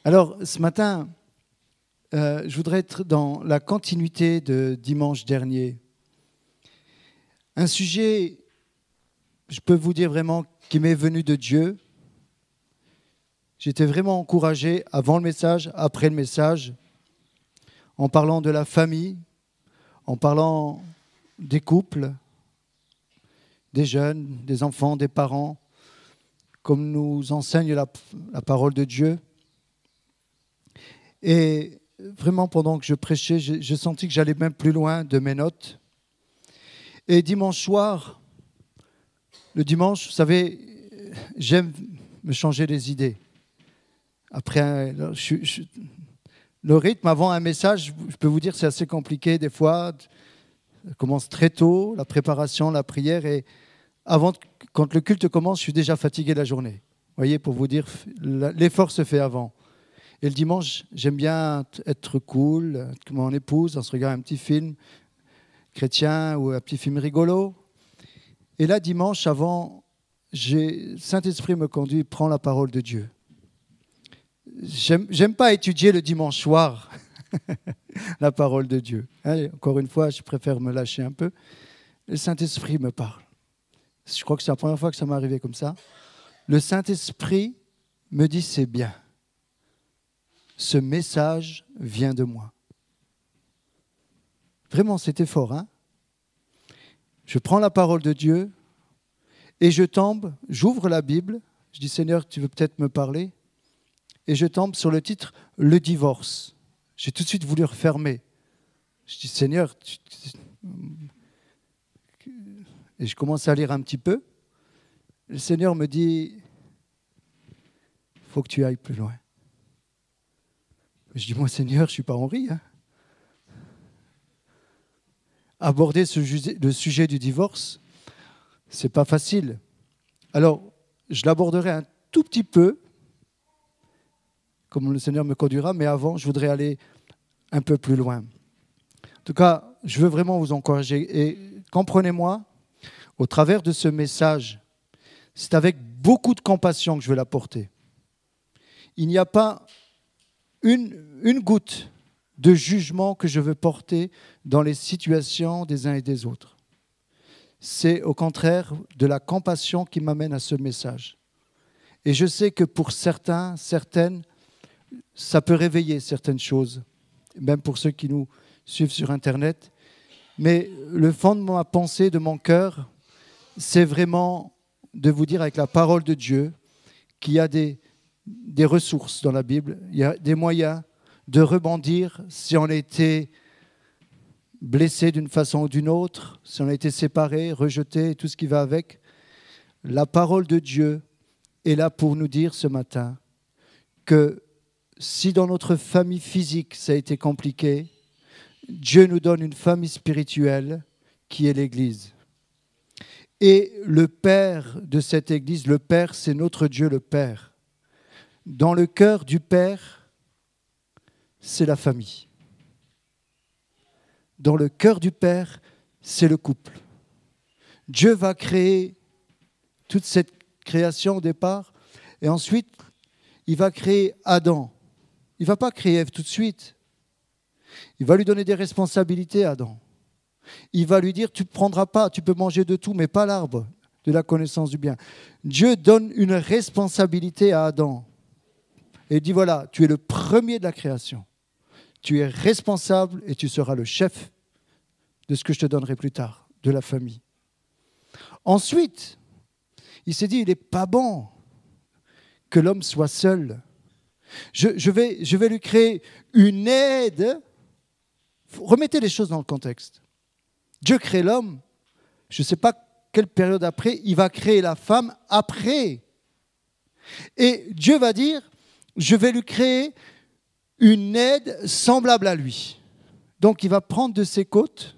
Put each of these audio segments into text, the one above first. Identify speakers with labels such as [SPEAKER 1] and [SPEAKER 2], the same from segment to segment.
[SPEAKER 1] Alors, ce matin, je voudrais être dans la continuité de dimanche dernier. Un sujet, je peux vous dire vraiment, qui m'est venu de Dieu. J'étais vraiment encouragé avant le message, après le message, en parlant de la famille, en parlant des couples, des jeunes, des enfants, des parents, comme nous enseigne la parole de Dieu. Et vraiment, pendant que je prêchais, j'ai senti que j'allais même plus loin de mes notes. Et dimanche soir, le dimanche, vous savez, j'aime me changer les idées. Après, le rythme avant un message, je peux vous dire, c'est assez compliqué des fois. Ça commence très tôt, la préparation, la prière. Et quand le culte commence, je suis déjà fatigué la journée. Vous voyez, pour vous dire, l'effort se fait avant. Et le dimanche, j'aime bien être cool, avec mon épouse, on se regarde un petit film chrétien ou un petit film rigolo. Et là, dimanche, avant, Saint-Esprit me conduit, prend la parole de Dieu. J'aime pas étudier le dimanche soir la parole de Dieu. Allez, encore une fois, je préfère me lâcher un peu. Le Saint-Esprit me parle. Je crois que c'est la première fois que ça m'est arrivé comme ça. Le Saint-Esprit me dit, c'est bien. Ce message vient de moi. Vraiment, c'était fort, hein? Je prends la parole de Dieu et j'ouvre la Bible. Je dis, Seigneur, tu veux peut-être me parler? Et je tombe sur le titre « Le divorce ». J'ai tout de suite voulu refermer. Je dis, Seigneur, et je commence à lire un petit peu. Le Seigneur me dit, il faut que tu ailles plus loin. Je dis, moi, Seigneur, je ne suis pas Henri. Hein. Aborder le sujet du divorce, ce n'est pas facile. Alors, je l'aborderai un tout petit peu, comme le Seigneur me conduira, mais avant, je voudrais aller un peu plus loin. En tout cas, je veux vraiment vous encourager. Et comprenez-moi, au travers de ce message, c'est avec beaucoup de compassion que je veux l'apporter. Il n'y a pas une goutte de jugement que je veux porter dans les situations des uns et des autres. C'est au contraire de la compassion qui m'amène à ce message. Et je sais que pour certaines, ça peut réveiller certaines choses, même pour ceux qui nous suivent sur Internet. Mais le fond de ma pensée, de mon cœur, c'est vraiment de vous dire avec la parole de Dieu qu'il y a des ressources dans la Bible, il y a des moyens de rebondir si on a été blessé d'une façon ou d'une autre, si on a été séparé, rejeté, tout ce qui va avec. La parole de Dieu est là pour nous dire ce matin que si dans notre famille physique ça a été compliqué, Dieu nous donne une famille spirituelle qui est l'Église. Et le Père de cette Église, le Père, c'est notre Dieu le Père. Dans le cœur du Père, c'est la famille. Dans le cœur du Père, c'est le couple. Dieu va créer toute cette création au départ, et ensuite, il va créer Adam. Il ne va pas créer Ève tout de suite. Il va lui donner des responsabilités à Adam. Il va lui dire, tu ne prendras pas, tu peux manger de tout, mais pas l'arbre de la connaissance du bien. Dieu donne une responsabilité à Adam. Et il dit, voilà, tu es le premier de la création. Tu es responsable et tu seras le chef de ce que je te donnerai plus tard, de la famille. Ensuite, il s'est dit, il n'est pas bon que l'homme soit seul. Je vais lui créer une aide. Remettez les choses dans le contexte. Dieu crée l'homme. Je ne sais pas quelle période après, il va créer la femme après. Et Dieu va dire, je vais lui créer une aide semblable à lui. Donc il va prendre de ses côtes,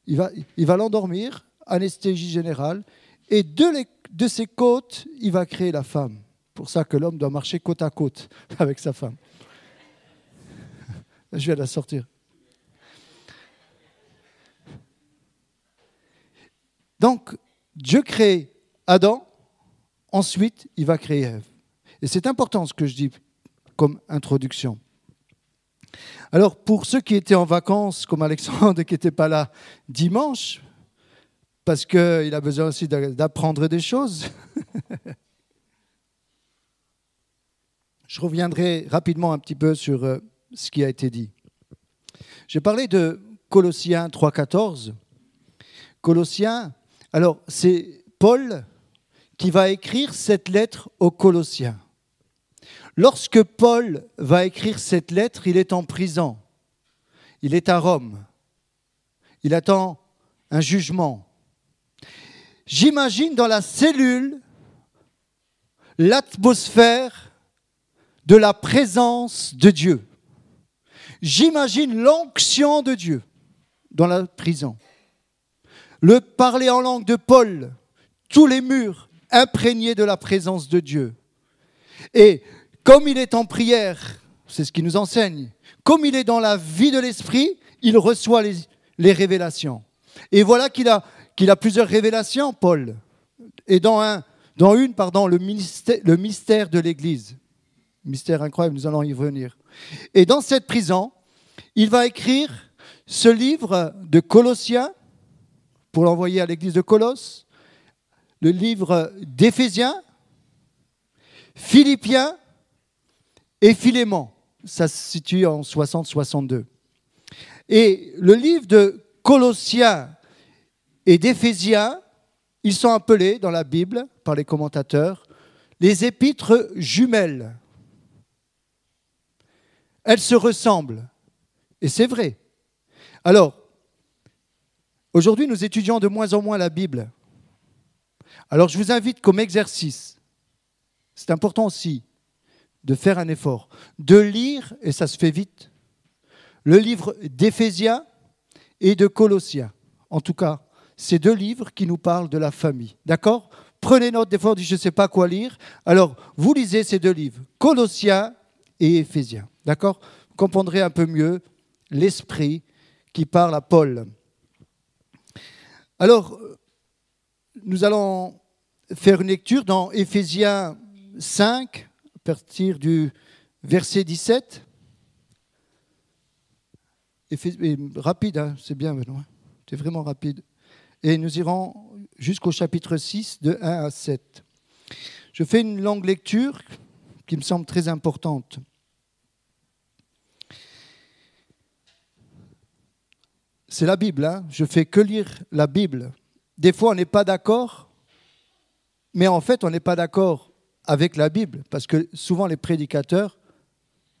[SPEAKER 1] il va l'endormir, anesthésie générale, et de ses côtes, il va créer la femme. Pour ça que l'homme doit marcher côte à côte avec sa femme. Je vais la sortir. Donc, Dieu crée Adam, ensuite, il va créer Ève. Et c'est important ce que je dis, comme introduction. Alors, pour ceux qui étaient en vacances, comme Alexandre qui n'était pas là dimanche, parce qu'il a besoin aussi d'apprendre des choses, je reviendrai rapidement un petit peu sur ce qui a été dit. J'ai parlé de Colossiens 3,14. Colossiens, alors c'est Paul qui va écrire cette lettre aux Colossiens. Lorsque Paul va écrire cette lettre, il est en prison. Il est à Rome. Il attend un jugement. J'imagine dans la cellule l'atmosphère de la présence de Dieu. J'imagine l'onction de Dieu dans la prison. Le parler en langue de Paul, tous les murs imprégnés de la présence de Dieu. Et comme il est en prière, c'est ce qu'il nous enseigne, comme il est dans la vie de l'esprit, il reçoit les révélations. Et voilà qu'il a plusieurs révélations, Paul. Et dans une, le mystère de l'Église. Mystère incroyable, nous allons y revenir. Et dans cette prison, il va écrire ce livre de Colossiens pour l'envoyer à l'église de Colosse, le livre d'Éphésiens, Philippiens et Philémon. Ça se situe en 60-62. Et le livre de Colossiens et d'Éphésiens, ils sont appelés dans la Bible, par les commentateurs, les épîtres jumelles. Elles se ressemblent. Et c'est vrai. Alors, aujourd'hui, nous étudions de moins en moins la Bible. Alors, je vous invite comme exercice, c'est important aussi de faire un effort, de lire, et ça se fait vite, le livre d'Éphésiens et de Colossiens. En tout cas, ces deux livres qui nous parlent de la famille. D'accord ? Prenez note, des fois on dit je ne sais pas quoi lire. Alors, vous lisez ces deux livres, Colossiens et Éphésiens. D'accord ? Vous comprendrez un peu mieux l'esprit qui parle à Paul. Alors, nous allons faire une lecture dans Éphésiens 5, à partir du verset 17. Rapide, hein, c'est bien, Benoît. C'est vraiment rapide. Et nous irons jusqu'au chapitre 6, de 1 à 7. Je fais une longue lecture qui me semble très importante. C'est la Bible, hein. Je fais que lire la Bible. Des fois, on n'est pas d'accord, mais en fait, on n'est pas d'accord avec la Bible, parce que souvent, les prédicateurs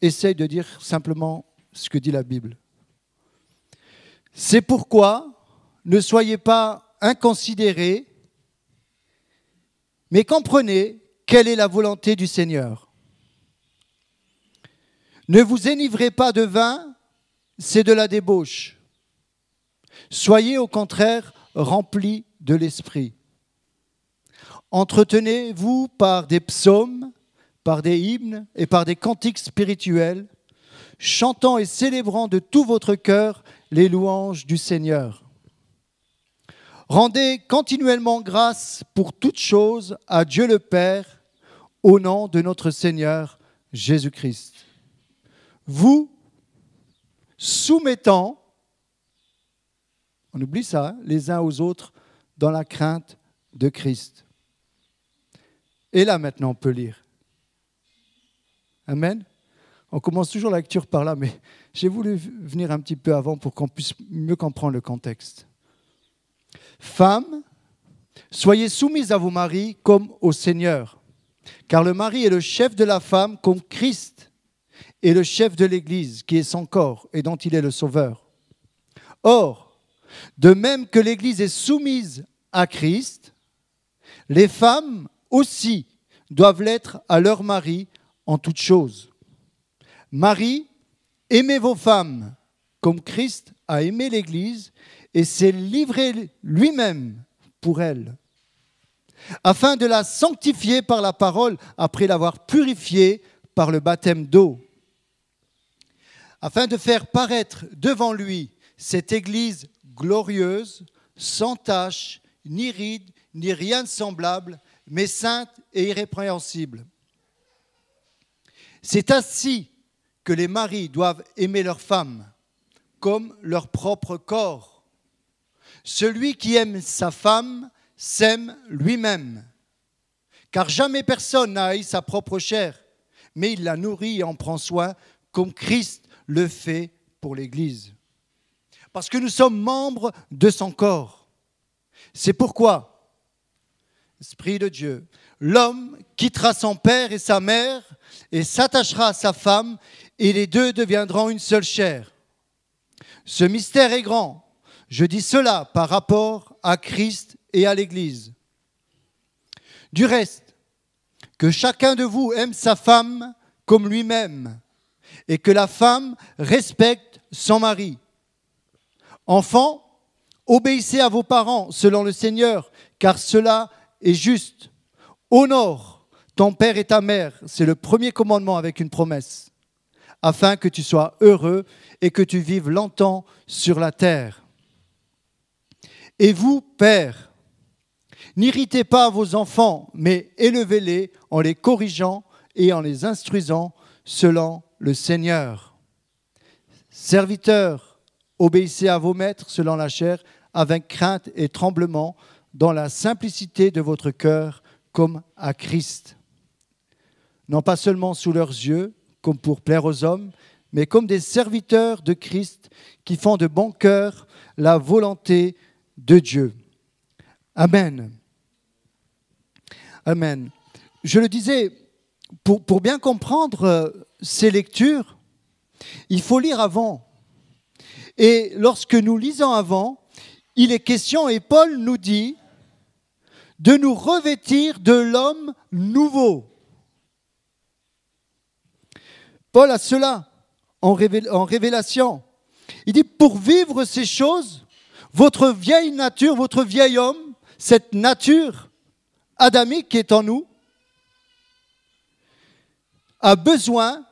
[SPEAKER 1] essayent de dire simplement ce que dit la Bible. C'est pourquoi ne soyez pas inconsidérés, mais comprenez quelle est la volonté du Seigneur. Ne vous enivrez pas de vin, c'est de la débauche. Soyez au contraire remplis de l'esprit. Entretenez-vous par des psaumes, par des hymnes et par des cantiques spirituels, chantant et célébrant de tout votre cœur les louanges du Seigneur. Rendez continuellement grâce pour toutes choses à Dieu le Père, au nom de notre Seigneur Jésus-Christ. Vous soumettant, on oublie ça, hein, les uns aux autres dans la crainte de Christ. Et là maintenant on peut lire. Amen. On commence toujours la lecture par là, mais j'ai voulu venir un petit peu avant pour qu'on puisse mieux comprendre le contexte. Femmes, soyez soumises à vos maris comme au Seigneur, car le mari est le chef de la femme comme Christ est le chef de l'Église, qui est son corps et dont il est le sauveur. Or, de même que l'Église est soumise à Christ, les femmes aussi doivent l'être à leur mari en toutes choses. Marie, aimez vos femmes comme Christ a aimé l'Église et s'est livré lui-même pour elle, afin de la sanctifier par la parole après l'avoir purifiée par le baptême d'eau, afin de faire paraître devant lui cette Église glorieuse, sans tache, ni ride, ni rien de semblable, mais sainte et irrépréhensible. C'est ainsi que les maris doivent aimer leurs femmes comme leur propre corps. Celui qui aime sa femme s'aime lui-même. Car jamais personne n'a haï sa propre chair, mais il la nourrit et en prend soin, comme Christ le fait pour l'Église. Parce que nous sommes membres de son corps. C'est pourquoi, Esprit de Dieu, l'homme quittera son père et sa mère et s'attachera à sa femme, et les deux deviendront une seule chair. Ce mystère est grand. Je dis cela par rapport à Christ et à l'Église. Du reste, que chacun de vous aime sa femme comme lui-même, et que la femme respecte son mari. Enfants, obéissez à vos parents selon le Seigneur, car cela est juste. Honore ton père et ta mère, c'est le premier commandement avec une promesse, afin que tu sois heureux et que tu vives longtemps sur la terre. Et vous, pères, n'irritez pas vos enfants, mais élevez-les en les corrigeant et en les instruisant selon le Seigneur. Serviteurs, obéissez à vos maîtres selon la chair, avec crainte et tremblement, dans la simplicité de votre cœur, comme à Christ. Non pas seulement sous leurs yeux, comme pour plaire aux hommes, mais comme des serviteurs de Christ qui font de bon cœur la volonté de Dieu. Amen. Amen. Je le disais, pour bien comprendre ces lectures, il faut lire avant. Et lorsque nous lisons avant, il est question, et Paul nous dit, de nous revêtir de l'homme nouveau. Paul a cela en révélation. Il dit, pour vivre ces choses, votre vieille nature, votre vieil homme, cette nature adamique qui est en nous, a besoin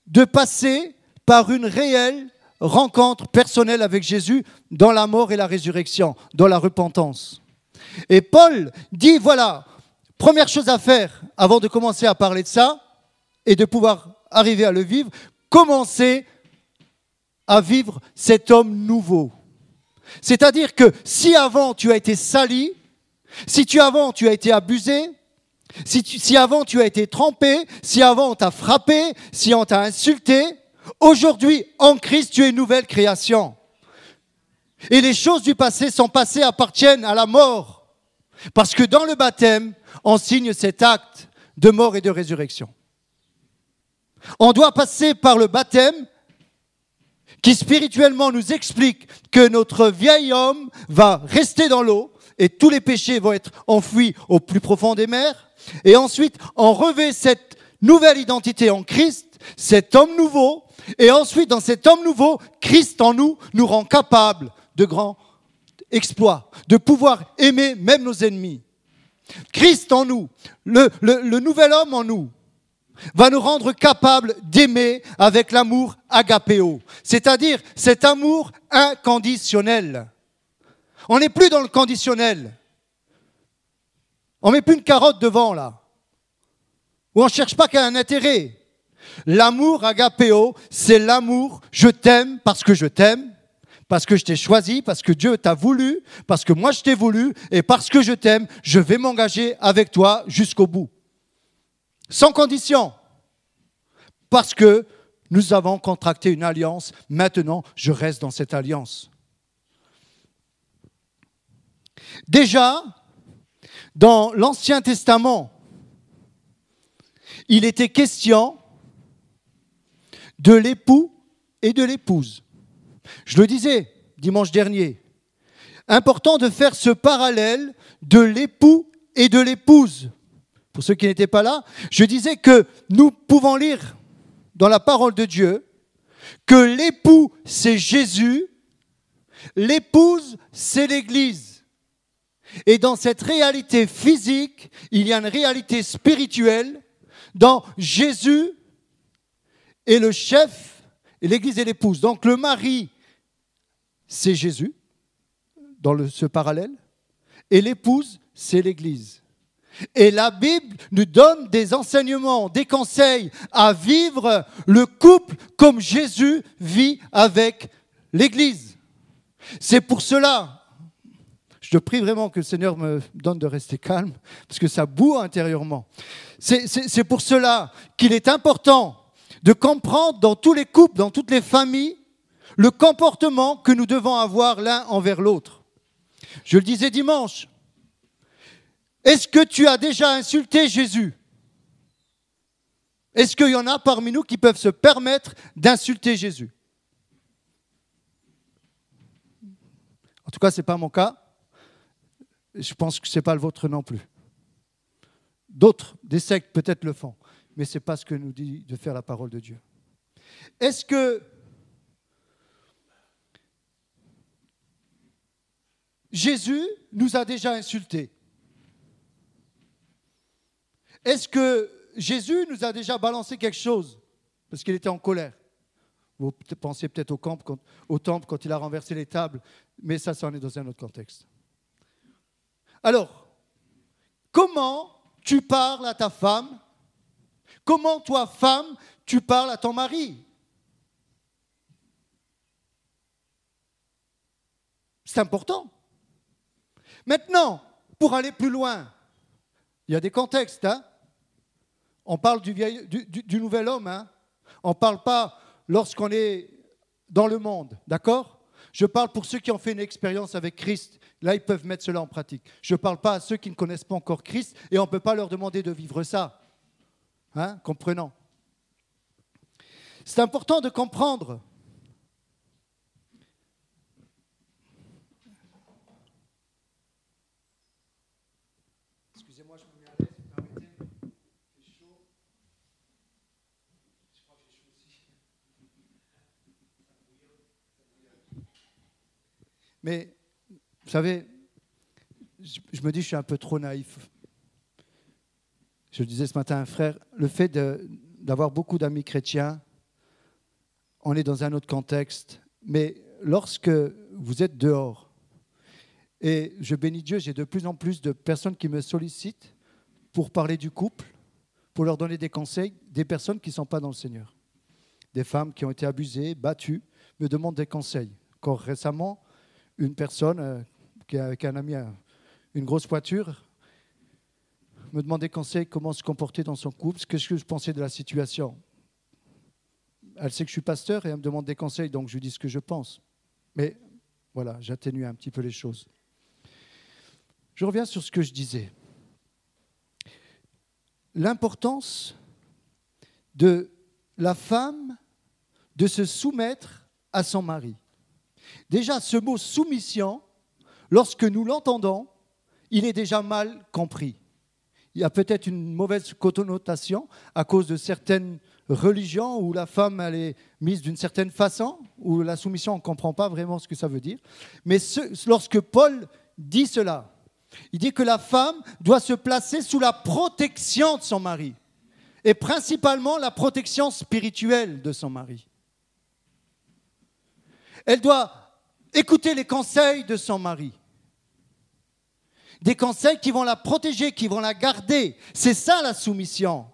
[SPEAKER 1] de passer par une réelle rencontre personnelle avec Jésus dans la mort et la résurrection, dans la repentance. Et Paul dit, voilà, première chose à faire avant de commencer à parler de ça et de pouvoir arriver à le vivre, commencer à vivre cet homme nouveau. C'est-à-dire que si avant tu as été sali, si avant tu as été abusé, si avant tu as été trompé, si avant on t'a frappé, si on t'a insulté, aujourd'hui en Christ tu es une nouvelle création. Et les choses du passé sont passées, appartiennent à la mort. Parce que dans le baptême, on signe cet acte de mort et de résurrection. On doit passer par le baptême qui spirituellement nous explique que notre vieil homme va rester dans l'eau et tous les péchés vont être enfouis au plus profond des mers. Et ensuite, on revêt cette nouvelle identité en Christ, cet homme nouveau. Et ensuite, dans cet homme nouveau, Christ en nous rend capables de grands exploits, de pouvoir aimer même nos ennemis. Christ en nous, le nouvel homme en nous, va nous rendre capables d'aimer avec l'amour agapéo, c'est-à-dire cet amour inconditionnel. On n'est plus dans le conditionnel. On ne met plus une carotte devant, là. Ou on ne cherche pas qu'à un intérêt. L'amour agapéo, c'est l'amour, je t'aime parce que je t'aime, parce que je t'ai choisi, parce que Dieu t'a voulu, parce que moi je t'ai voulu, et parce que je t'aime, je vais m'engager avec toi jusqu'au bout. Sans condition. Parce que nous avons contracté une alliance, maintenant je reste dans cette alliance. Déjà, dans l'Ancien Testament, il était question de l'époux et de l'épouse. Je le disais dimanche dernier, important de faire ce parallèle de l'époux et de l'épouse. Pour ceux qui n'étaient pas là, je disais que nous pouvons lire dans la parole de Dieu que l'époux, c'est Jésus, l'épouse, c'est l'Église. Et dans cette réalité physique, il y a une réalité spirituelle. Dans Jésus est le chef et l'Église est l'épouse. Donc le mari, c'est Jésus, dans ce parallèle, et l'épouse, c'est l'Église. Et la Bible nous donne des enseignements, des conseils à vivre le couple comme Jésus vit avec l'Église. C'est pour cela, je te prie vraiment que le Seigneur me donne de rester calme, parce que ça boue intérieurement. C'est pour cela qu'il est important de comprendre dans tous les couples, dans toutes les familles, le comportement que nous devons avoir l'un envers l'autre. Je le disais dimanche. Est-ce que tu as déjà insulté Jésus? Est-ce qu'il y en a parmi nous qui peuvent se permettre d'insulter Jésus? En tout cas, ce n'est pas mon cas. Je pense que ce n'est pas le vôtre non plus. D'autres, des sectes peut-être le font, mais ce n'est pas ce que nous dit de faire la parole de Dieu. Est-ce que Jésus nous a déjà insultés? Est-ce que Jésus nous a déjà balancé quelque chose parce qu'il était en colère? Vous pensez peut-être au temple quand il a renversé les tables, mais ça en est dans un autre contexte. Alors, comment tu parles à ta femme? Comment toi, femme, tu parles à ton mari? C'est important. Maintenant, pour aller plus loin, il y a des contextes, hein? On parle du nouvel homme, hein? On ne parle pas lorsqu'on est dans le monde, d'accord? Je parle pour ceux qui ont fait une expérience avec Christ. Là, ils peuvent mettre cela en pratique. Je ne parle pas à ceux qui ne connaissent pas encore Christ et on ne peut pas leur demander de vivre ça. Hein? Comprenons. C'est important de comprendre. Excusez-moi, je me mets à l'aise, permettez. Il fait chaud. Je crois que j'ai chaud aussi. Mais, vous savez, je me dis que je suis un peu trop naïf. Je le disais ce matin à un frère, le fait d'avoir beaucoup d'amis chrétiens, on est dans un autre contexte, mais lorsque vous êtes dehors, et je bénis Dieu, j'ai de plus en plus de personnes qui me sollicitent pour parler du couple, pour leur donner des conseils, des personnes qui ne sont pas dans le Seigneur. Des femmes qui ont été abusées, battues, me demandent des conseils. Encore récemment, une personne qui est avec un ami, une grosse voiture, me demandait conseil comment se comporter dans son couple, ce que je pensais de la situation. Elle sait que je suis pasteur et elle me demande des conseils, donc je lui dis ce que je pense. Mais voilà, j'atténue un petit peu les choses. Je reviens sur ce que je disais. L'importance de la femme de se soumettre à son mari. Déjà, ce mot soumission, lorsque nous l'entendons, il est déjà mal compris. Il y a peut-être une mauvaise connotation à cause de certaines religions où la femme elle est mise d'une certaine façon, où la soumission, on ne comprend pas vraiment ce que ça veut dire. Mais lorsque Paul dit cela, il dit que la femme doit se placer sous la protection de son mari, et principalement la protection spirituelle de son mari. Elle doit écouter les conseils de son mari. Des conseils qui vont la protéger, qui vont la garder. C'est ça la soumission.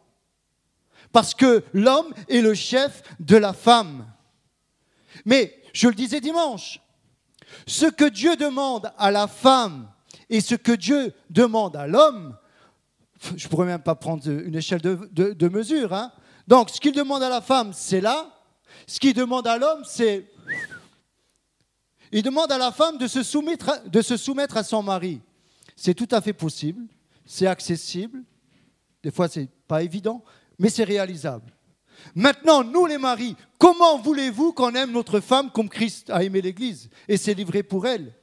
[SPEAKER 1] Parce que l'homme est le chef de la femme. Mais, je le disais dimanche, ce que Dieu demande à la femme et ce que Dieu demande à l'homme, je ne pourrais même pas prendre une échelle de mesure. Hein. Donc, ce qu'il demande à la femme, c'est là. Ce qu'il demande à l'homme, c'est... Il demande à la femme de se soumettre à son mari. C'est tout à fait possible, c'est accessible, des fois c'est pas évident, mais c'est réalisable. Maintenant, nous les maris, comment voulez-vous qu'on aime notre femme comme Christ a aimé l'Église et s'est livré pour elle?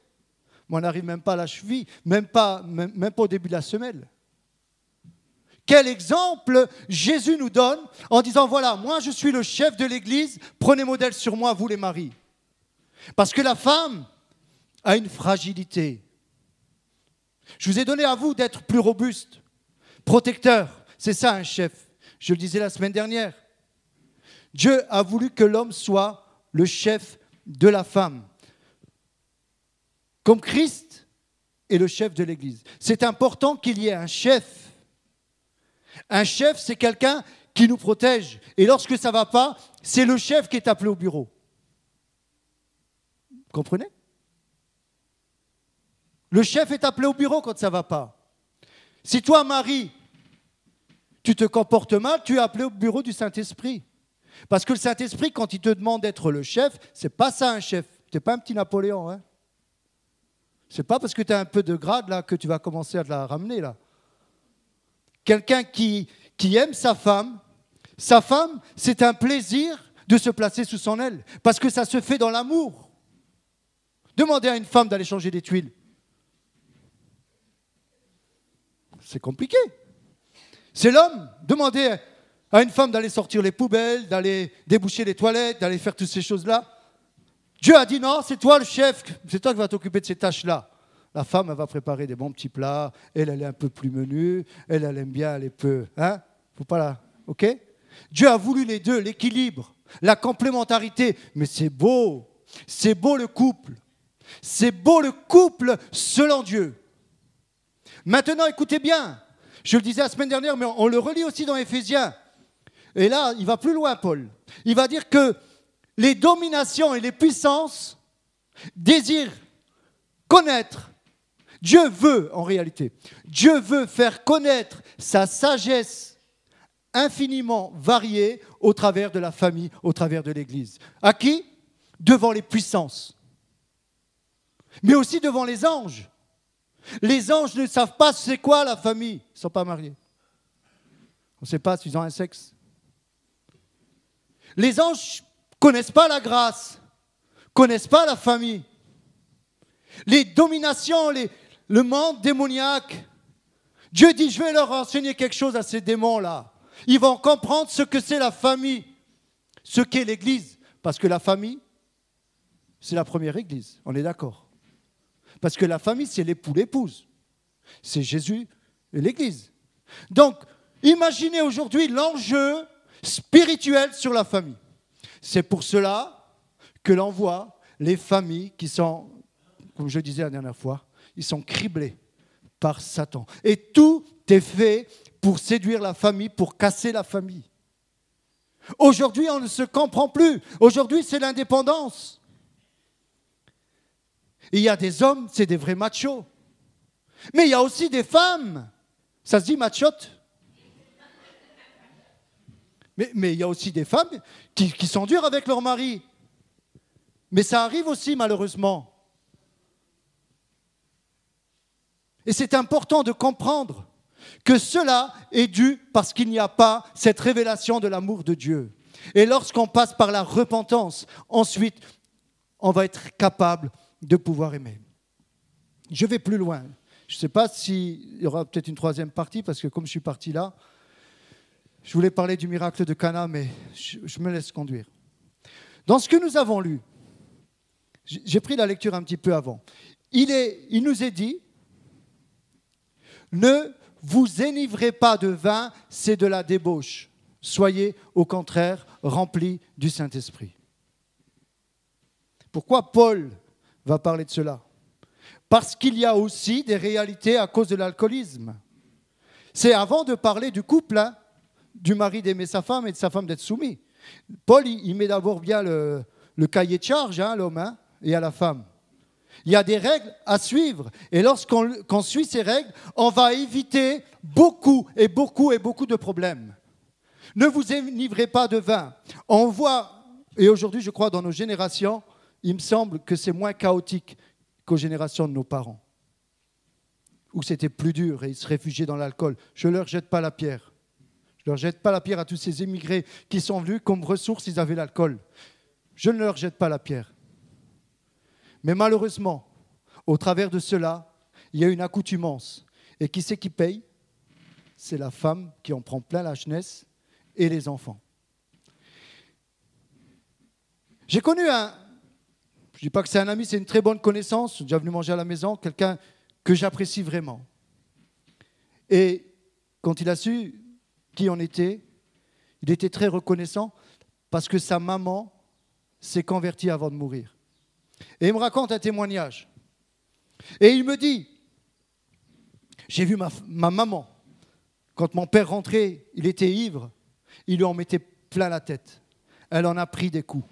[SPEAKER 1] Moi, on n'arrive même pas à la cheville, même pas au début de la semelle. Quel exemple Jésus nous donne en disant, voilà, moi je suis le chef de l'Église, prenez modèle sur moi, vous les maris. Parce que la femme a une fragilité. Je vous ai donné à vous d'être plus robuste, protecteur. C'est ça un chef. Je le disais la semaine dernière. Dieu a voulu que l'homme soit le chef de la femme. Comme Christ est le chef de l'Église. C'est important qu'il y ait un chef. Un chef, c'est quelqu'un qui nous protège. Et lorsque ça ne va pas, c'est le chef qui est appelé au bureau. Vous comprenez? Le chef est appelé au bureau quand ça ne va pas. Si toi, Marie, tu te comportes mal, tu es appelé au bureau du Saint-Esprit. Parce que le Saint-Esprit, quand il te demande d'être le chef, c'est pas ça un chef. Tu n'es pas un petit Napoléon. Hein. C'est pas parce que tu as un peu de grade là, que tu vas commencer à te la ramener. Là. Quelqu'un qui aime sa femme, c'est un plaisir de se placer sous son aile. Parce que ça se fait dans l'amour. Demandez à une femme d'aller changer des tuiles. C'est compliqué. C'est l'homme. Demandez à une femme d'aller sortir les poubelles, d'aller déboucher les toilettes, d'aller faire toutes ces choses-là. Dieu a dit non, c'est toi le chef, c'est toi qui vas t'occuper de ces tâches-là. La femme, elle va préparer des bons petits plats, elle est un peu plus menue, elle aime bien, elle est peu... Hein? Faut pas la... OK? Dieu a voulu les deux, l'équilibre, la complémentarité. Mais c'est beau le couple. C'est beau le couple selon Dieu. Maintenant, écoutez bien. Je le disais la semaine dernière, mais on le relit aussi dans Éphésiens. Et là, il va plus loin, Paul. Il va dire que les dominations et les puissances désirent connaître. Dieu veut, en réalité, Dieu veut faire connaître sa sagesse infiniment variée au travers de la famille, au travers de l'Église. À qui? Devant les puissances. Mais aussi devant les anges. Les anges ne savent pas c'est quoi la famille. Ils ne sont pas mariés. On ne sait pas s'ils ont un sexe. Les anges ne connaissent pas la grâce, ne connaissent pas la famille. Les dominations, le monde démoniaque. Dieu dit, je vais leur enseigner quelque chose à ces démons-là. Ils vont comprendre ce que c'est la famille, ce qu'est l'Église. Parce que la famille, c'est la première Église, on est d'accord. Parce que la famille, c'est l'époux, l'épouse. C'est Jésus et l'Église. Donc, imaginez aujourd'hui l'enjeu spirituel sur la famille. C'est pour cela que l'on voit les familles qui sont, comme je disais la dernière fois, ils sont criblés par Satan. Et tout est fait pour séduire la famille, pour casser la famille. Aujourd'hui, on ne se comprend plus. Aujourd'hui, c'est l'indépendance. Il y a des hommes, c'est des vrais machos. Mais il y a aussi des femmes. Ça se dit machotte? Mais il y a aussi des femmes qui sont dures avec leur mari. Mais ça arrive aussi, malheureusement. Et c'est important de comprendre que cela est dû parce qu'il n'y a pas cette révélation de l'amour de Dieu. Et lorsqu'on passe par la repentance, ensuite, on va être capable de pouvoir aimer. Je vais plus loin. Je ne sais pas s'il y aura peut-être une troisième partie, parce que comme je suis parti là, je voulais parler du miracle de Cana, mais je me laisse conduire. Dans ce que nous avons lu, j'ai pris la lecture un petit peu avant, il nous est dit, ne vous enivrez pas de vin, c'est de la débauche. Soyez au contraire remplis du Saint-Esprit. Pourquoi Paul va parler de cela? Parce qu'il y a aussi des réalités à cause de l'alcoolisme. C'est avant de parler du couple, hein, du mari d'aimer sa femme et de sa femme d'être soumis. Paul, il met d'abord bien le cahier de charge à l'homme hein, et à la femme. Il y a des règles à suivre. Et lorsqu'on suit ces règles, on va éviter beaucoup de problèmes. Ne vous enivrez pas de vin. On voit, et aujourd'hui je crois dans nos générations, il me semble que c'est moins chaotique qu'aux générations de nos parents, où c'était plus dur et ils se réfugiaient dans l'alcool. Je ne leur jette pas la pierre. Je ne leur jette pas la pierre à tous ces immigrés qui sont venus comme ressource, ils avaient l'alcool. Je ne leur jette pas la pierre. Mais malheureusement, au travers de cela, il y a une accoutumance. Et qui c'est qui paye? C'est la femme qui en prend plein la jeunesse et les enfants. J'ai connu je ne dis pas que c'est un ami, c'est une très bonne connaissance, déjà venu manger à la maison, quelqu'un que j'apprécie vraiment. Et quand il a su qui on était, il était très reconnaissant parce que sa maman s'est convertie avant de mourir. Et il me raconte un témoignage. Et il me dit, j'ai vu ma maman Quand mon père rentrait, il était ivre, il lui en mettait plein la tête. Elle en a pris des coups.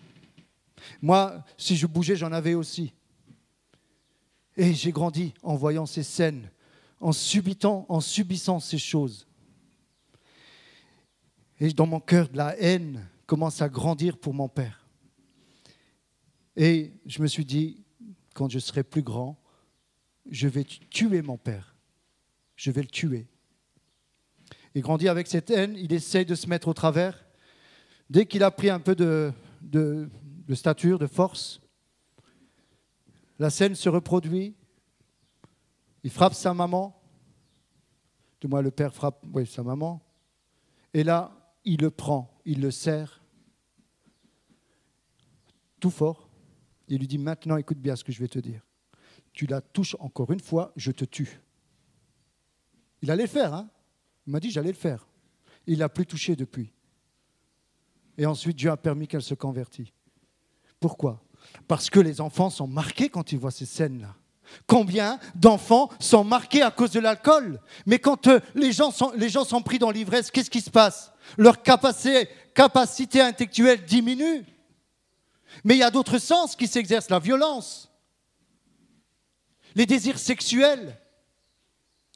[SPEAKER 1] Moi, si je bougeais, j'en avais aussi. Et j'ai grandi en voyant ces scènes, en subissant ces choses. Et dans mon cœur, la haine commence à grandir pour mon père. Et je me suis dit, quand je serai plus grand, je vais tuer mon père. Je vais le tuer. Il grandit avec cette haine, il essaye de se mettre au travers. Dès qu'il a pris un peu de stature, de force, la scène se reproduit. Il frappe sa maman. Du moins, le père frappe sa maman. Et là, il le prend, il le serre tout fort. Il lui dit, maintenant, écoute bien ce que je vais te dire. Tu la touches encore une fois, je te tue. Il allait le faire, hein. Il m'a dit, j'allais le faire. Il ne l'a plus touché depuis. Et ensuite, Dieu a permis qu'elle se convertisse. Pourquoi ? Parce que les enfants sont marqués quand ils voient ces scènes-là. Combien d'enfants sont marqués à cause de l'alcool ? Mais quand les gens sont pris dans l'ivresse, qu'est-ce qui se passe ? Leur capacité intellectuelle diminue. Mais il y a d'autres sens qui s'exercent, la violence, les désirs sexuels.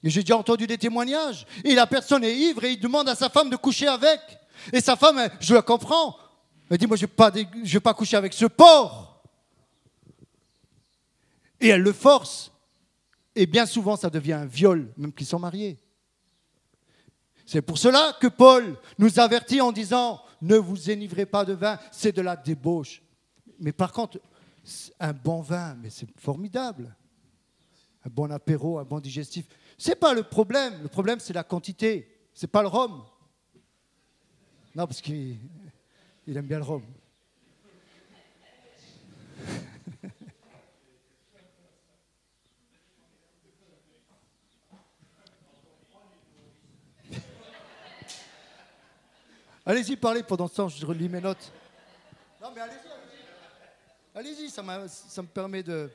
[SPEAKER 1] Et j'ai déjà entendu des témoignages. Et la personne est ivre et il demande à sa femme de coucher avec. Et sa femme, je la comprends. Elle dit, moi, je ne vais pas coucher avec ce porc. Et elle le force. Et bien souvent, ça devient un viol, même qu'ils sont mariés. C'est pour cela que Paul nous avertit en disant, ne vous enivrez pas de vin, c'est de la débauche. Mais par contre, un bon vin, mais c'est formidable. Un bon apéro, un bon digestif. Ce n'est pas le problème. Le problème, c'est la quantité. Ce n'est pas le rhum. Non, parce qu'il aime bien le rhum. Allez-y, parlez pendant ce temps, je relis mes notes. Non, mais allez-y. Allez-y, ça me permet de...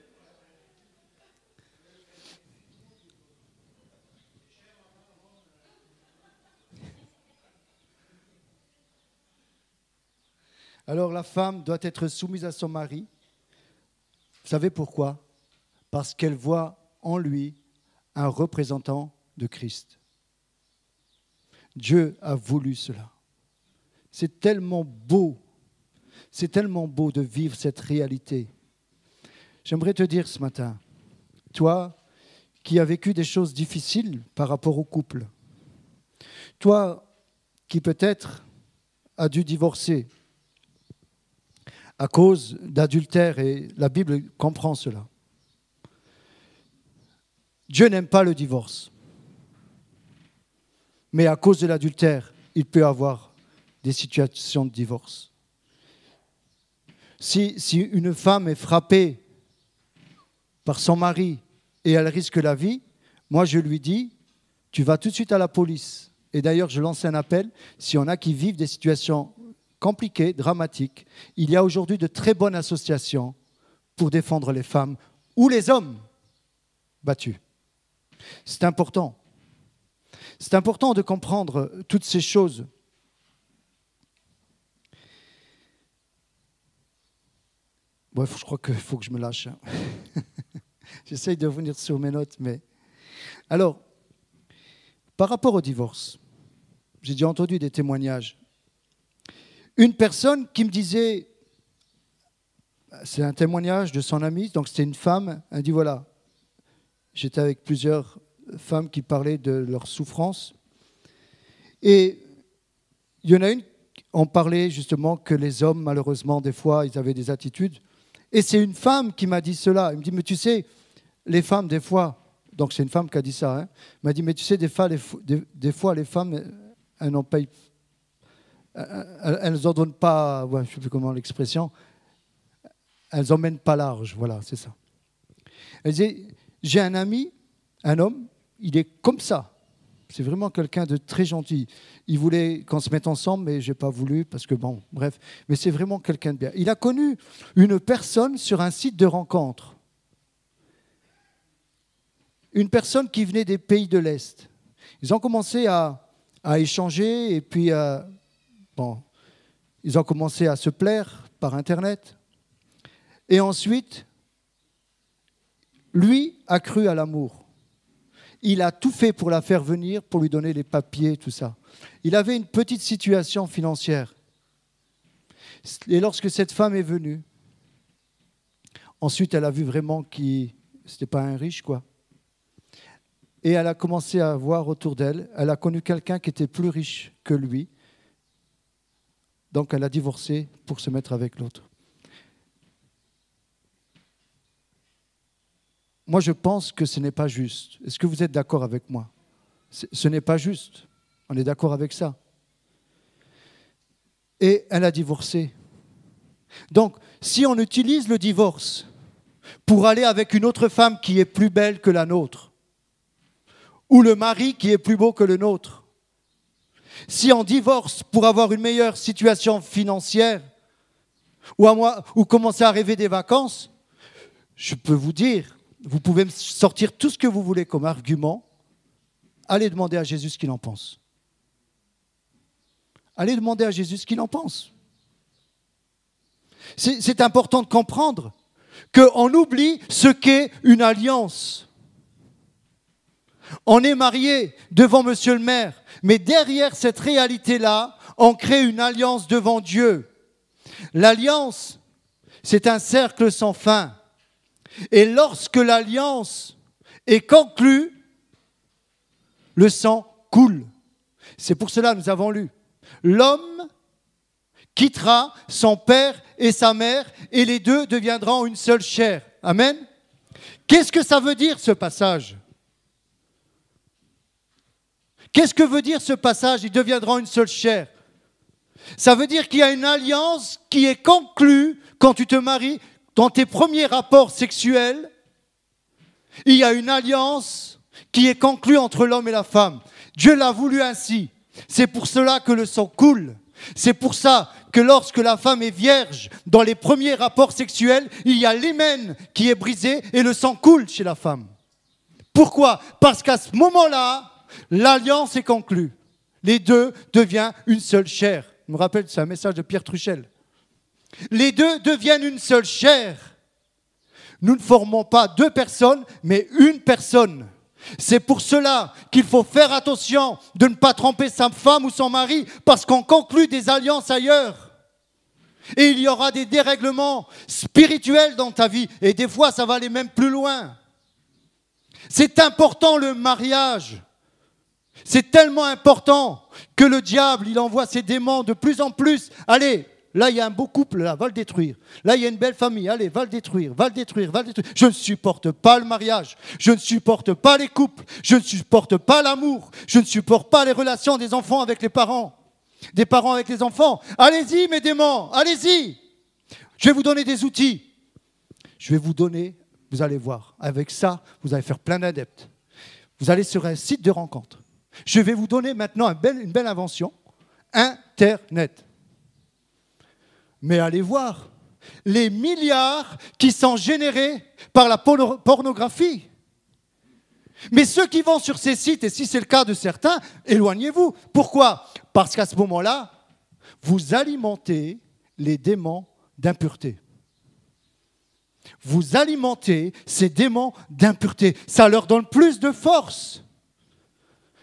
[SPEAKER 1] Alors la femme doit être soumise à son mari. Vous savez pourquoi ? Parce qu'elle voit en lui un représentant de Christ. Dieu a voulu cela. C'est tellement beau de vivre cette réalité. J'aimerais te dire ce matin, toi qui as vécu des choses difficiles par rapport au couple, toi qui peut-être as dû divorcer à cause d'adultère, et la Bible comprend cela. Dieu n'aime pas le divorce. Mais à cause de l'adultère, il peut y avoir des situations de divorce. Si une femme est frappée par son mari et elle risque la vie, moi je lui dis, tu vas tout de suite à la police. Et d'ailleurs, je lance un appel, s'il y en a qui vivent des situations compliquées, dramatiques, il y a aujourd'hui de très bonnes associations pour défendre les femmes ou les hommes battus. C'est important. C'est important de comprendre toutes ces choses. Bon, je crois qu'il faut que je me lâche. J'essaye de revenir sur mes notes, mais... Alors, par rapport au divorce, j'ai déjà entendu des témoignages. Une personne qui me disait, c'est un témoignage de son amie, donc c'était une femme, elle dit voilà, j'étais avec plusieurs femmes qui parlaient de leur souffrance, et il y en a une, on parlait justement que les hommes, malheureusement, des fois, ils avaient des attitudes, et c'est une femme qui m'a dit cela, elle me dit, mais tu sais, les femmes, des fois, donc c'est une femme qui a dit ça, hein, elle m'a dit, mais tu sais, des fois, les femmes, elles n'en payent, elles n'en donnent pas, ouais, je ne sais plus comment l'expression, elles n'emmènent pas large, voilà, c'est ça. Elle disait, j'ai un ami, un homme, il est comme ça. C'est vraiment quelqu'un de très gentil. Il voulait qu'on se mette ensemble, mais je n'ai pas voulu, parce que bon, bref. Mais c'est vraiment quelqu'un de bien. Il a connu une personne sur un site de rencontre. Une personne qui venait des pays de l'Est. Ils ont commencé à à échanger et puis bon, ils ont commencé à se plaire par Internet. Et ensuite, lui a cru à l'amour. Il a tout fait pour la faire venir, pour lui donner les papiers, tout ça. Il avait une petite situation financière. Et lorsque cette femme est venue, ensuite elle a vu vraiment qu'il n'était pas un riche, quoi. Et elle a commencé à voir autour d'elle, elle a connu quelqu'un qui était plus riche que lui. Donc elle a divorcé pour se mettre avec l'autre. Moi, je pense que ce n'est pas juste. Est-ce que vous êtes d'accord avec moi? Ce n'est pas juste. On est d'accord avec ça. Et elle a divorcé. Donc, si on utilise le divorce pour aller avec une autre femme qui est plus belle que la nôtre, ou le mari qui est plus beau que le nôtre, si on divorce pour avoir une meilleure situation financière, ou commencer à rêver des vacances, je peux vous dire, vous pouvez me sortir tout ce que vous voulez comme argument. Allez demander à Jésus ce qu'il en pense. Allez demander à Jésus ce qu'il en pense. C'est important de comprendre qu'on oublie ce qu'est une alliance. On est marié devant Monsieur le maire, mais derrière cette réalité-là, on crée une alliance devant Dieu. L'alliance, c'est un cercle sans fin. Et lorsque l'alliance est conclue, le sang coule. C'est pour cela que nous avons lu. L'homme quittera son père et sa mère et les deux deviendront une seule chair. Amen. Qu'est-ce que ça veut dire ce passage? Qu'est-ce que veut dire ce passage? Ils deviendront une seule chair. Ça veut dire qu'il y a une alliance qui est conclue quand tu te maries. Dans tes premiers rapports sexuels, il y a une alliance qui est conclue entre l'homme et la femme. Dieu l'a voulu ainsi. C'est pour cela que le sang coule. C'est pour ça que lorsque la femme est vierge, dans les premiers rapports sexuels, il y a l'hymen qui est brisé et le sang coule chez la femme. Pourquoi? Parce qu'à ce moment-là, l'alliance est conclue. Les deux deviennent une seule chair. Je me rappelle, c'est un message de Pierre Truchel. Les deux deviennent une seule chair. Nous ne formons pas deux personnes, mais une personne. C'est pour cela qu'il faut faire attention de ne pas tromper sa femme ou son mari, parce qu'on conclut des alliances ailleurs. Et il y aura des dérèglements spirituels dans ta vie. Et des fois, ça va aller même plus loin. C'est important le mariage. C'est tellement important que le diable, il envoie ses démons de plus en plus. Allez, là, il y a un beau couple, là, va le détruire. Là, il y a une belle famille, allez, va le détruire, va le détruire, va le détruire. Je ne supporte pas le mariage, je ne supporte pas les couples, je ne supporte pas l'amour, je ne supporte pas les relations des enfants avec les parents, des parents avec les enfants. Allez-y, mes démons, allez-y. Je vais vous donner des outils. Je vais vous donner, vous allez voir, avec ça, vous allez faire plein d'adeptes. Vous allez sur un site de rencontre. Je vais vous donner maintenant une belle invention, Internet. Mais allez voir les milliards qui sont générés par la pornographie. Mais ceux qui vont sur ces sites, et si c'est le cas de certains, éloignez-vous. Pourquoi? Parce qu'à ce moment-là, vous alimentez les démons d'impureté. Vous alimentez ces démons d'impureté. Ça leur donne plus de force.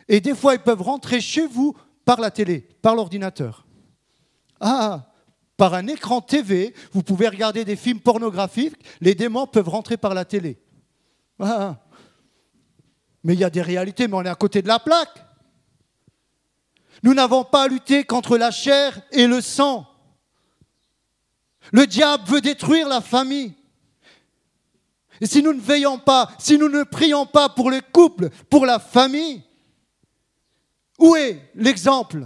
[SPEAKER 1] Et des fois, ils peuvent rentrer chez vous par la télé, par l'ordinateur. Par un écran TV, vous pouvez regarder des films pornographiques, les démons peuvent rentrer par la télé. Mais il y a des réalités, mais on est à côté de la plaque. Nous n'avons pas à lutter contre la chair et le sang. Le diable veut détruire la famille. Et si nous ne veillons pas, si nous ne prions pas pour les couples, pour la famille, où est l'exemple?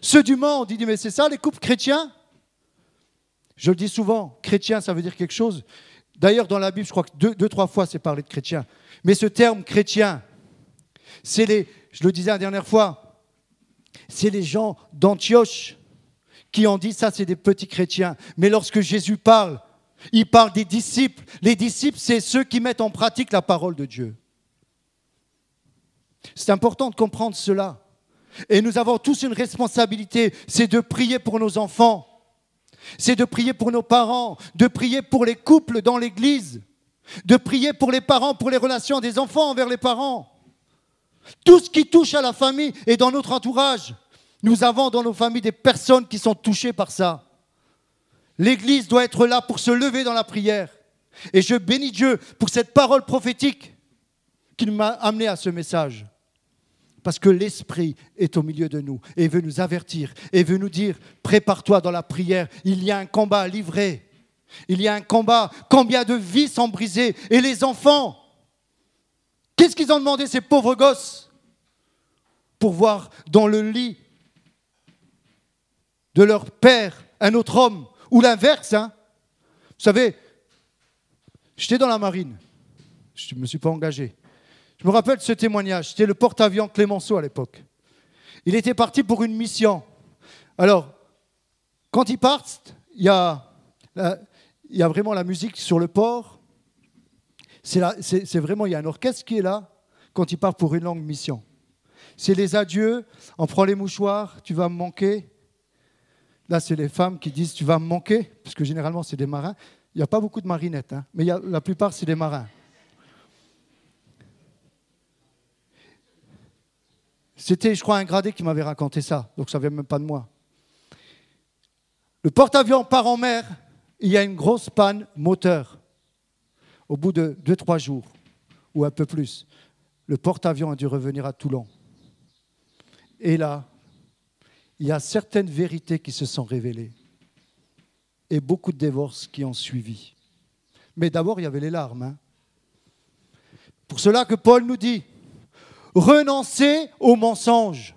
[SPEAKER 1] Ceux du monde, ils disent, mais c'est ça les couples chrétiens? Je le dis souvent, chrétien, ça veut dire quelque chose. D'ailleurs, dans la Bible, je crois que deux, trois fois, c'est parlé de chrétien. Mais ce terme chrétien, je le disais la dernière fois, c'est les gens d'Antioche qui ont dit ça, c'est des petits chrétiens. Mais lorsque Jésus parle, il parle des disciples. Les disciples, c'est ceux qui mettent en pratique la parole de Dieu. C'est important de comprendre cela. Et nous avons tous une responsabilité, c'est de prier pour nos enfants, c'est de prier pour nos parents, de prier pour les couples dans l'église, de prier pour les parents, pour les relations des enfants envers les parents. Tout ce qui touche à la famille et dans notre entourage, nous avons dans nos familles des personnes qui sont touchées par ça. L'église doit être là pour se lever dans la prière. Et je bénis Dieu pour cette parole prophétique qui m'a amené à ce message. Parce que l'Esprit est au milieu de nous et veut nous avertir et veut nous dire, prépare-toi dans la prière, il y a un combat à livrer. Il y a un combat, combien de vies sont brisées. Et les enfants, qu'est-ce qu'ils ont demandé ces pauvres gosses pour voir dans le lit de leur père un autre homme, ou l'inverse, hein. Vous savez, j'étais dans la marine, je ne me suis pas engagé. Je me rappelle de ce témoignage, c'était le porte-avions Clémenceau à l'époque. Il était parti pour une mission. Alors, quand ils partent, il y a vraiment la musique sur le port. C'est vraiment, il y a un orchestre qui est là quand ils partent pour une longue mission. C'est les adieux, on prend les mouchoirs, tu vas me manquer. Là, c'est les femmes qui disent tu vas me manquer, parce que généralement, c'est des marins. Il n'y a pas beaucoup de marinettes, hein, mais la plupart, c'est des marins. C'était, je crois, un gradé qui m'avait raconté ça, donc ça ne vient même pas de moi. Le porte-avions part en mer, il y a une grosse panne moteur. Au bout de 2-3 jours, ou un peu plus, le porte-avions a dû revenir à Toulon. Et là, il y a certaines vérités qui se sont révélées et beaucoup de divorces qui ont suivi. Mais d'abord, il y avait les larmes. Hein. Pour cela que Paul nous dit, renoncez au mensonge.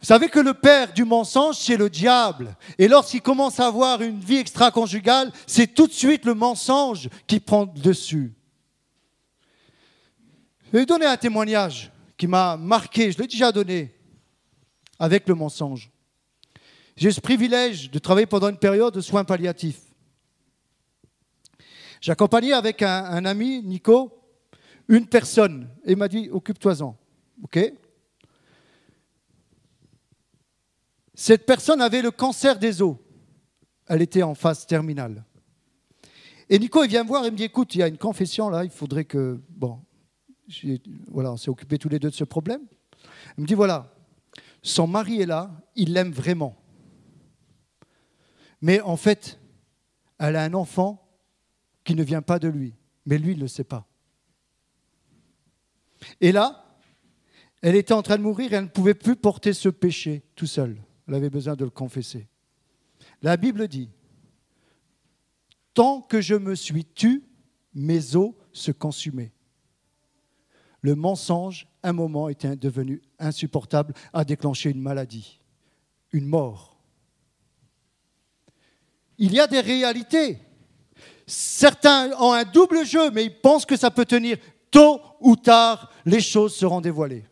[SPEAKER 1] Vous savez que le père du mensonge, c'est le diable. Et lorsqu'il commence à avoir une vie extra-conjugale, c'est tout de suite le mensonge qui prend le dessus. Je vais vous donner un témoignage qui m'a marqué, je l'ai déjà donné, avec le mensonge. J'ai eu ce privilège de travailler pendant une période de soins palliatifs. J'accompagnais avec un ami, Nico, une personne. Et il m'a dit, occupe-toi-en. OK ? Cette personne avait le cancer des os. Elle était en phase terminale. Et Nico, il vient me voir et me dit, écoute, il y a une confession là, il faudrait que... Bon, voilà, on s'est occupés tous les deux de ce problème. Il me dit, voilà, son mari est là, il l'aime vraiment. Mais en fait, elle a un enfant qui ne vient pas de lui. Mais lui, il ne le sait pas. Et là, elle était en train de mourir et elle ne pouvait plus porter ce péché tout seul. Elle avait besoin de le confesser. La Bible dit, « Tant que je me suis tu, mes os se consumaient. » Le mensonge, à un moment, était devenu insupportable, a déclenché une maladie, une mort. Il y a des réalités. Certains ont un double jeu, mais ils pensent que ça peut tenir. Tôt ou tard, les choses seront dévoilées.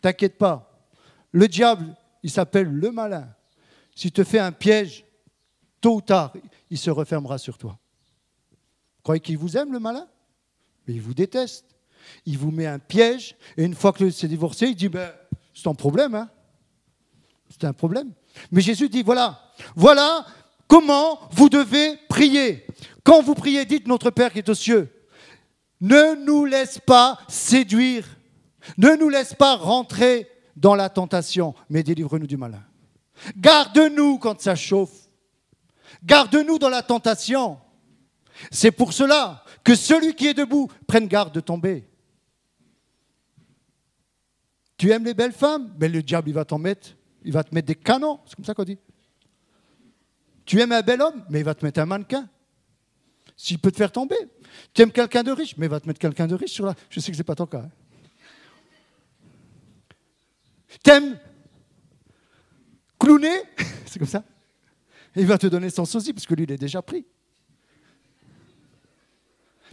[SPEAKER 1] T'inquiète pas. Le diable, il s'appelle le malin. S'il te fait un piège, tôt ou tard, il se refermera sur toi. Vous croyez qu'il vous aime, le malin? Mais il vous déteste. Il vous met un piège, et une fois que c'est divorcé, il dit, ben, c'est un problème, hein. C'est un problème. Mais Jésus dit, voilà comment vous devez prier. Quand vous priez, dites, notre Père qui est aux cieux, ne nous laisse pas séduire, ne nous laisse pas rentrer dans la tentation, mais délivre-nous du malin. Garde-nous quand ça chauffe. Garde-nous dans la tentation. C'est pour cela que celui qui est debout prenne garde de tomber. Tu aimes les belles femmes? Mais le diable, il va te mettre des canons. C'est comme ça qu'on dit. Tu aimes un bel homme? Mais il va te mettre un mannequin. S'il peut te faire tomber. Tu aimes quelqu'un de riche? Mais il va te mettre quelqu'un de riche sur la... Je sais que ce n'est pas ton cas. Hein. T'aimes clowner? C'est comme ça. Il va te donner son sosie, parce que lui, il est déjà pris.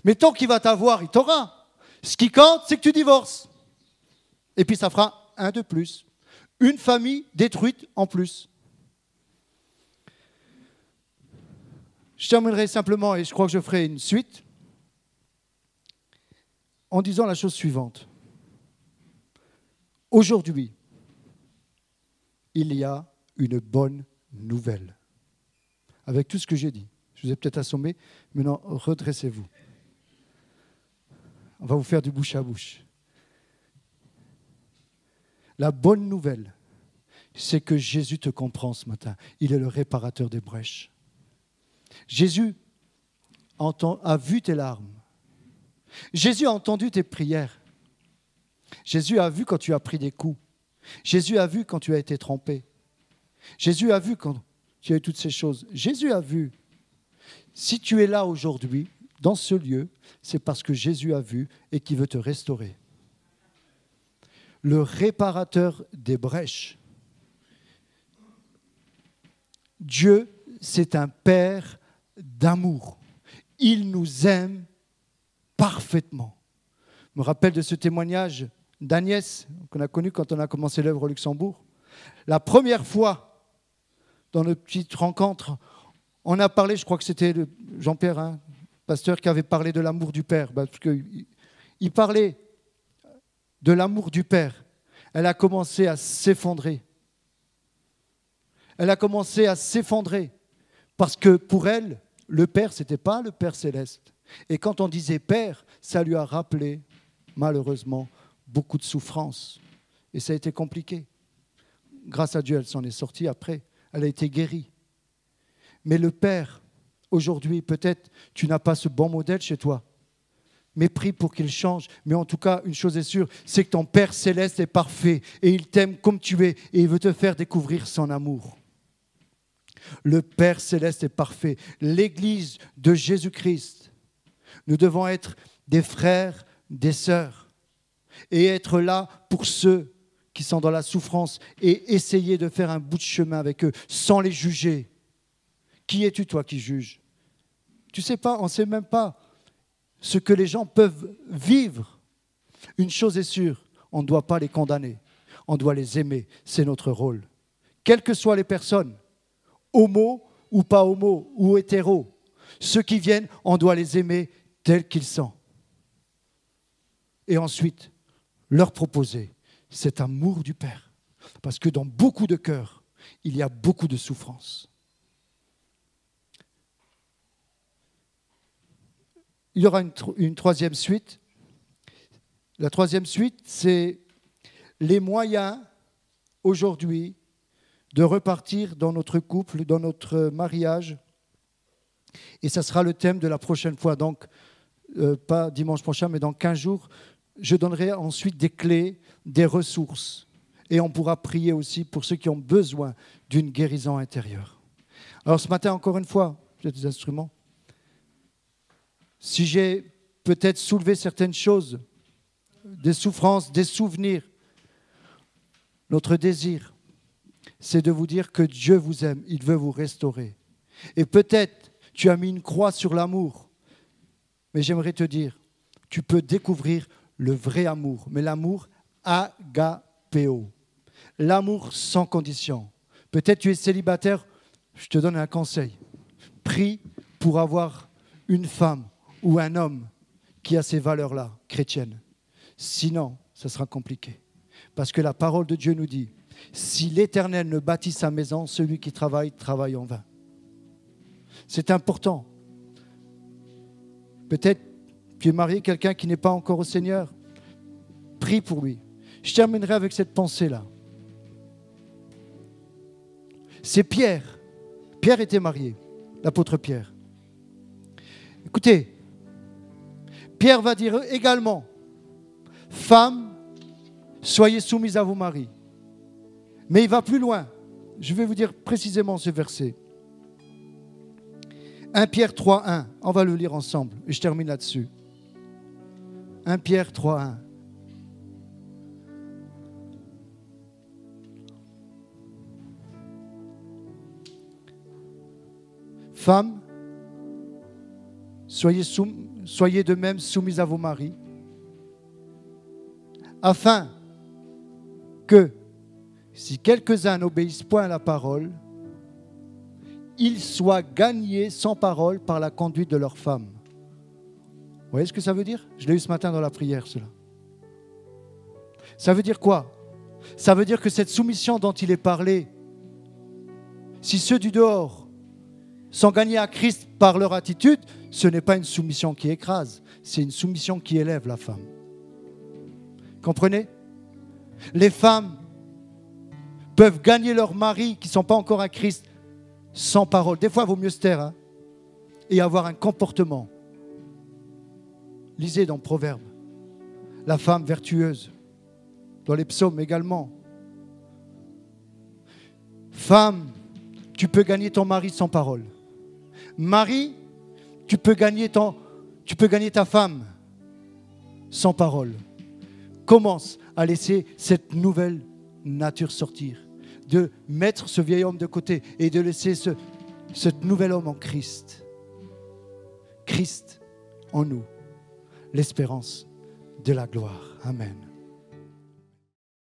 [SPEAKER 1] Mais tant qu'il va t'avoir, il t'aura. Ce qui compte, c'est que tu divorces. Et puis ça fera un de plus. Une famille détruite en plus. Je terminerai simplement, et je crois que je ferai une suite, en disant la chose suivante. Aujourd'hui, il y a une bonne nouvelle. Avec tout ce que j'ai dit. Je vous ai peut-être assommé, maintenant redressez-vous. On va vous faire du bouche à bouche. La bonne nouvelle, c'est que Jésus te comprend ce matin. Il est le réparateur des brèches. Jésus a vu tes larmes. Jésus a entendu tes prières. Jésus a vu quand tu as pris des coups. Jésus a vu quand tu as été trompé. Jésus a vu quand tu as eu toutes ces choses. Jésus a vu. Si tu es là aujourd'hui, dans ce lieu, c'est parce que Jésus a vu et qu'il veut te restaurer. Le réparateur des brèches. Dieu, c'est un Père d'amour. Il nous aime parfaitement. Je me rappelle de ce témoignage d'Agnès, qu'on a connu quand on a commencé l'œuvre au Luxembourg. La première fois, dans notre petite rencontre, on a parlé, je crois que c'était Jean-Pierre, hein, pasteur, qui avait parlé de l'amour du Père. Parce qu'il parlait de l'amour du Père. Elle a commencé à s'effondrer. Elle a commencé à s'effondrer. Parce que pour elle, le Père, ce n'était pas le Père céleste. Et quand on disait Père, ça lui a rappelé, malheureusement, beaucoup de souffrances. Et ça a été compliqué. Grâce à Dieu, elle s'en est sortie après. Elle a été guérie. Mais le Père, aujourd'hui, peut-être, tu n'as pas ce bon modèle chez toi. Mais prie pour qu'il change. Mais en tout cas, une chose est sûre, c'est que ton Père céleste est parfait. Et il t'aime comme tu es. Et il veut te faire découvrir son amour. Le Père céleste est parfait. L'Église de Jésus-Christ. Nous devons être des frères, des sœurs. Et être là pour ceux qui sont dans la souffrance. Et essayer de faire un bout de chemin avec eux, sans les juger. Qui es-tu, toi, qui juges? Tu ne sais pas, on ne sait même pas ce que les gens peuvent vivre. Une chose est sûre, on ne doit pas les condamner. On doit les aimer. C'est notre rôle. Quelles que soient les personnes, homo ou pas homo, ou hétéro, ceux qui viennent, on doit les aimer tels qu'ils sont. Et ensuite, leur proposer cet amour du Père. Parce que dans beaucoup de cœurs, il y a beaucoup de souffrance. Il y aura une troisième suite. La troisième suite, c'est les moyens aujourd'hui de repartir dans notre couple, dans notre mariage. Et ça sera le thème de la prochaine fois. Donc, pas dimanche prochain, mais dans 15 jours, je donnerai ensuite des clés, des ressources. Et on pourra prier aussi pour ceux qui ont besoin d'une guérison intérieure. Alors ce matin, encore une fois, j'ai des instruments. Si j'ai peut-être soulevé certaines choses, des souffrances, des souvenirs, notre désir, c'est de vous dire que Dieu vous aime, il veut vous restaurer. Et peut-être tu as mis une croix sur l'amour, mais j'aimerais te dire, tu peux découvrir le vrai amour, mais l'amour agapéo, l'amour sans condition. Peut-être tu es célibataire, je te donne un conseil. Prie pour avoir une femme ou un homme qui a ces valeurs-là, chrétiennes. Sinon, ça sera compliqué. Parce que la parole de Dieu nous dit, si l'Éternel ne bâtit sa maison, celui qui travaille, travaille en vain. C'est important. Peut-être tu es marié, quelqu'un qui n'est pas encore au Seigneur. Prie pour lui. Je terminerai avec cette pensée-là. C'est Pierre. Pierre était marié, l'apôtre Pierre. Écoutez, Pierre va dire également, femmes, soyez soumises à vos maris. Mais il va plus loin. Je vais vous dire précisément ce verset. 1 Pierre 3.1. On va le lire ensemble. Et je termine là-dessus. 1 Pierre 3.1. Femmes, soyez de même soumises à vos maris, afin que, si quelques-uns n'obéissent point à la parole, ils soient gagnés sans parole par la conduite de leurs femmes. Vous voyez ce que ça veut dire? Je l'ai eu ce matin dans la prière, cela. Ça veut dire quoi? Ça veut dire que cette soumission dont il est parlé, si ceux du dehors sont gagnés à Christ par leur attitude, ce n'est pas une soumission qui écrase, c'est une soumission qui élève la femme. Comprenez? Les femmes peuvent gagner leur mari qui ne sont pas encore à Christ sans parole. Des fois, il vaut mieux se taire et avoir un comportement. Lisez dans Proverbes, la femme vertueuse, dans les psaumes également. Femme, tu peux gagner ton mari sans parole. Mari, tu peux gagner ta femme sans parole. Commence à laisser cette nouvelle nature sortir, de mettre ce vieil homme de côté et de laisser ce nouvel homme en Christ. Christ en nous, l'espérance de la gloire. Amen.